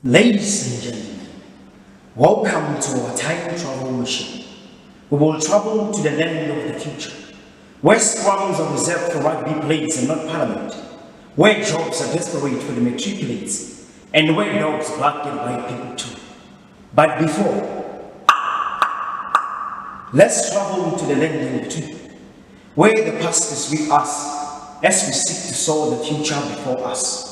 Ladies and gentlemen, welcome to our time travel mission. We will travel to the land of the future, where scrums are reserved for rugby players and not parliament, where jobs are desperate for the matriculates, and where dogs bark at white people too. But before, let's travel to the land of the truth, where the past is with us as we seek to solve the future before us.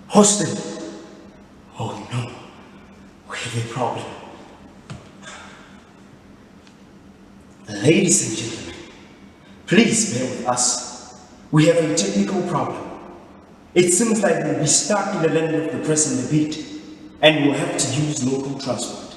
Hostel. Oh no, we have a problem. Ladies and gentlemen, please bear with us. We have a technical problem. It seems like we'll be stuck in the land of the present a bit, and we'll have to use local transport.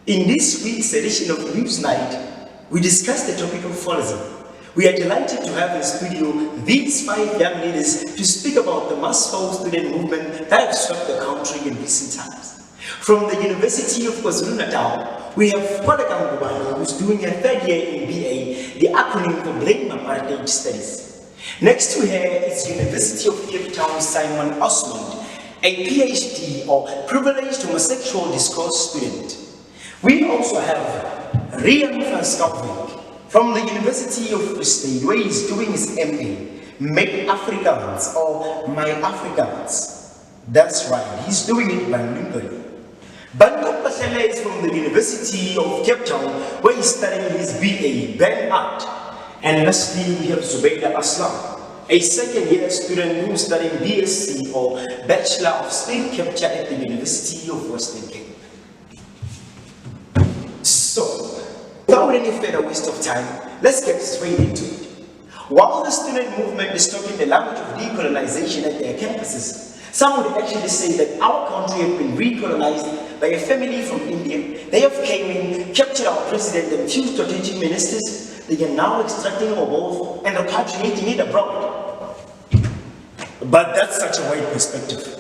In this week's edition of Newsnight, we discuss the topic of fallism. We are delighted to have in studio these 5 young leaders to speak about the mass fall student movement that has swept the country in recent times. From the University of KwaZulu-Natal, we have Lebogang Mgidi, who's doing a 3rd year in BA, the acronym for Blame Apartheid Studies. Next to her is University of Cape Town Simon Osmond, a PhD or privileged homosexual discourse student. We also have Rian van Schalkwyk from the University of Free State, where he's doing his MA, Make Afrikaans or My Afrikaans. That's right, he's doing it bilingually. Bantu Pasele is from the University of Cape Town, where he's studying his BA, Band Art. And lastly, we have Zubaida Aslam, a 2nd year student who's studying BSc or Bachelor of State Capture at the University of Western Cape. So, without any further waste of time, let's get straight into it. While the student movement is talking the language of decolonization at their campuses, some would actually say that our country has been recolonized by a family from India. They have came in, captured our president and few strategic ministers. They are now extracting our wealth and repatriating it abroad. But that's such a wide perspective.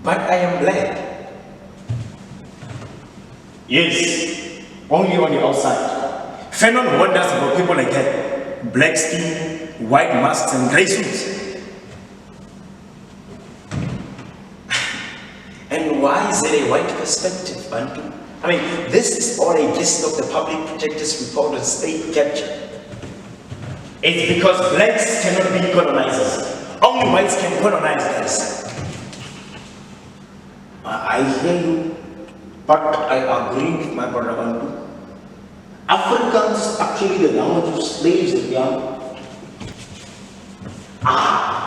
But I am black. Yes, only on the outside. Fanon wonders about people like that. Black skin, white masks and grey suits. And why is it a white perspective, Bantu? I mean, this is all a gist of the Public Protector's report on state capture. It's because blacks cannot be colonizers. Only whites can colonize us. I hear you, but I agree with my brother Bantu. Afrikaans is actually the language of slaves that we are.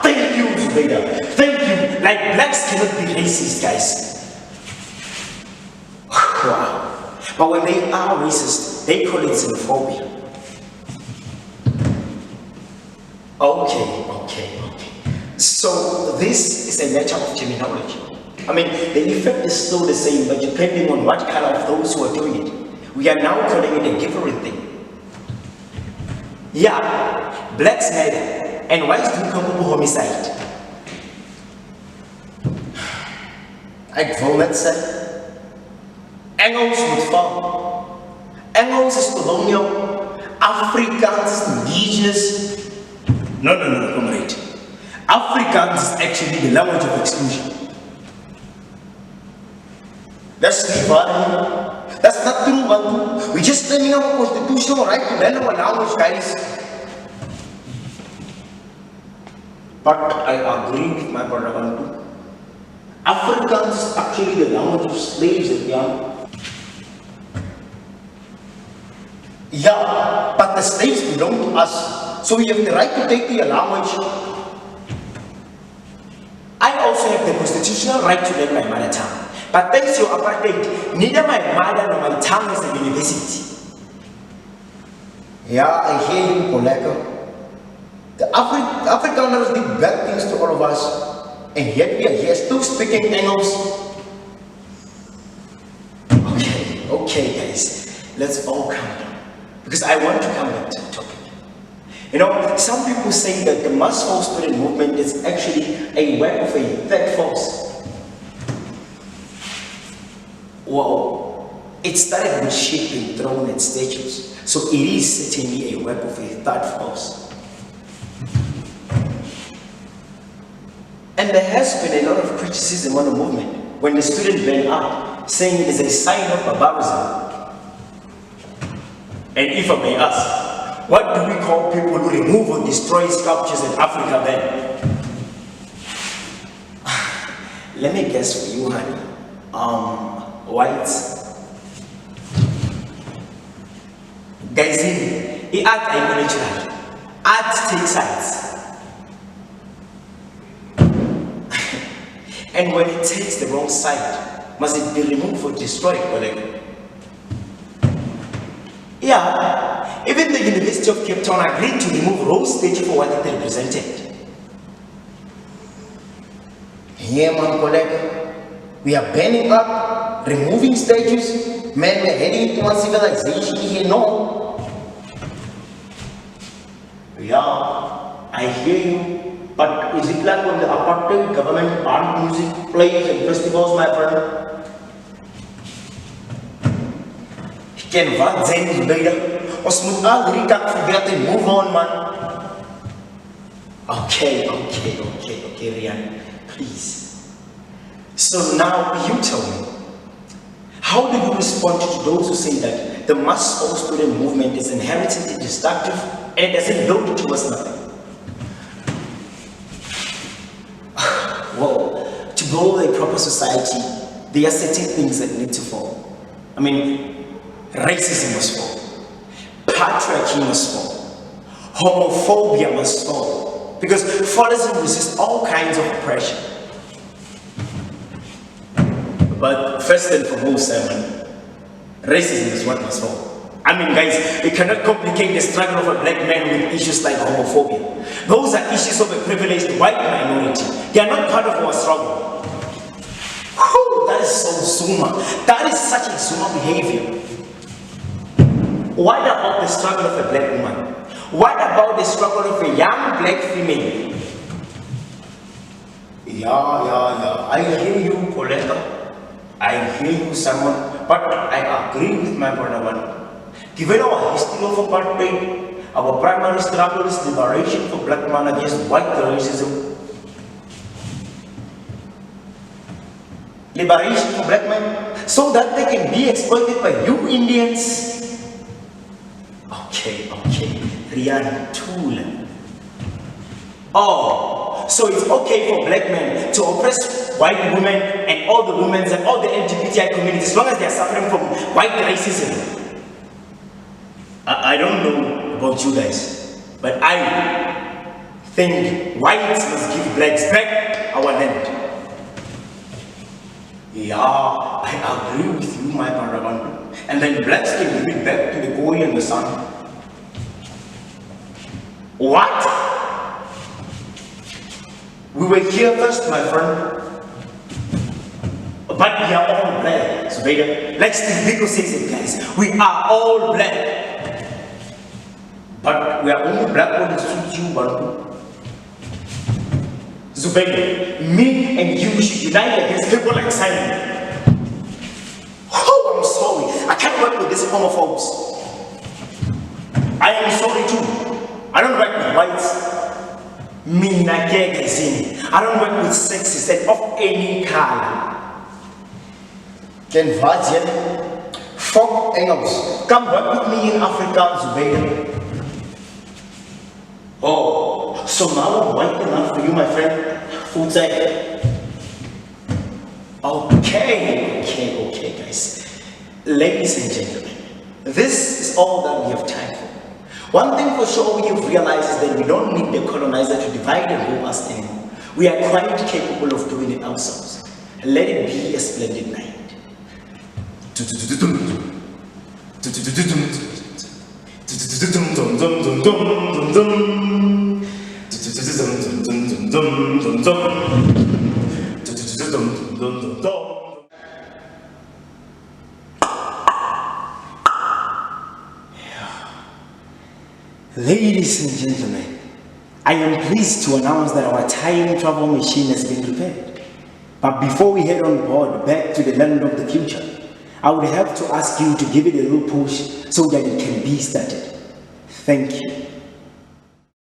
Thank you, Zubaida. Thank you. Like, blacks cannot be racist, guys. Wow. But when they are racist, they call it xenophobia. Okay. So, this is a matter of terminology. I mean, the effect is still the same, but depending on what color of those who are doing it. We are now calling it a different thing. Yeah, blacks matter, and whites do culpable homicide. Ek wil net sê, Engels moet val. Engels is colonial, Afrikaans is indigenous. No, comrade. Afrikaans is actually the language of exclusion. That's the That's not true, Bantu. We're just claiming our constitutional right to learn our language, guys. But I agree with my brother Bantu. Afrikaans is actually the language of slaves that we are. Yeah, but the slaves belong to us, so we have the right to take their language. I also have the constitutional right to learn my mother tongue. But thanks to your apartheid, neither my mother nor my tongue is a university. Yeah, I hear you, Koleka. The Afrikaners did bad things to all of us, and yet we are here still speaking English. Okay guys, let's all calm down, because I want to come back to the topic. You know, some people say that the mass force student movement is actually a work of a third force. Well, it started with sheep being thrown at statues, so it is certainly a work of a third force. And there has been a lot of criticism on the movement when the student went out, saying it is a sign of barbarism. And if I may ask, what do we call people who remove or destroy sculptures in Africa then? Let me guess for you, honey. Whites. Guys, the art ain't natural. Art takes sides. And when it takes the wrong side, must it be removed or destroyed? Yeah, even the University of Cape Town agreed to remove Rose statue for what it represented. Yeah, man, Koleka. We are banning up, removing statues. Man, we're heading to one civilization here, no? Yeah, I hear you. But is it like when the apartheid government banned music, plays and festivals, my friend? Can what zijn is beter? Ons moet al drie tak forget and move on, man. Okay, Rian, please. So now you tell me, how do you respond to those who say that the mass of student movement is inherently destructive and it doesn't build towards nothing? Well, to build a proper society, there are certain things that need to fall. I mean, racism must fall, patriarchy must fall, homophobia must fall, because fallism resists all kinds of oppression. But first and foremost, Simon, racism is what must fall. I mean, guys, we cannot complicate the struggle of a black man with issues like homophobia. Those are issues of a privileged white minority. They are not part of our struggle. Whew, that is so Zuma. That is such a Zuma behavior. What about the struggle of a black woman? What about the struggle of a young black female? Yeah. I hear you, Koleka. I hear you, Simon. But I agree with my brother one. Given our history of apartheid, our primary struggle is liberation for black man against white racism. Liberation for black men, so that they can be exploited by you Indians. Okay, Rian, tool. Oh, so it's okay for black men to oppress white women and all the women and all the LGBTI communities as long as they are suffering from white racism. I don't know about you guys, but I think whites must give blacks back our land. Yeah, I agree with you, my brother. And then blacks can give it back to the boy and the sun. What? We were here first, my friend. But we are all black. So like Steve Biko says it, guys, we are all black. But we are only black when it suits you, Bantu. Zubaida, me and you should unite against people like Simon. Oh, I'm sorry. I can't work with these homophobes. I am sorry too. I don't work with whites. I don't work with sexists and of any color. Ken wat jy? Fuck Engels. Come work with me in Africa, Zubaida. Oh, so now I'm white enough for you, my friend. Full time. Okay, guys. Ladies and gentlemen, this is all that we have time for. One thing for sure we have realized is that we don't need the colonizer to divide and rule us anymore. We are quite capable of doing it ourselves. Let it be a splendid night. Ladies and gentlemen, I am pleased to announce that our time travel machine has been repaired. But before we head on board back to the land of the future, I would have to ask you to give it a little push so that it can be started. Thank you.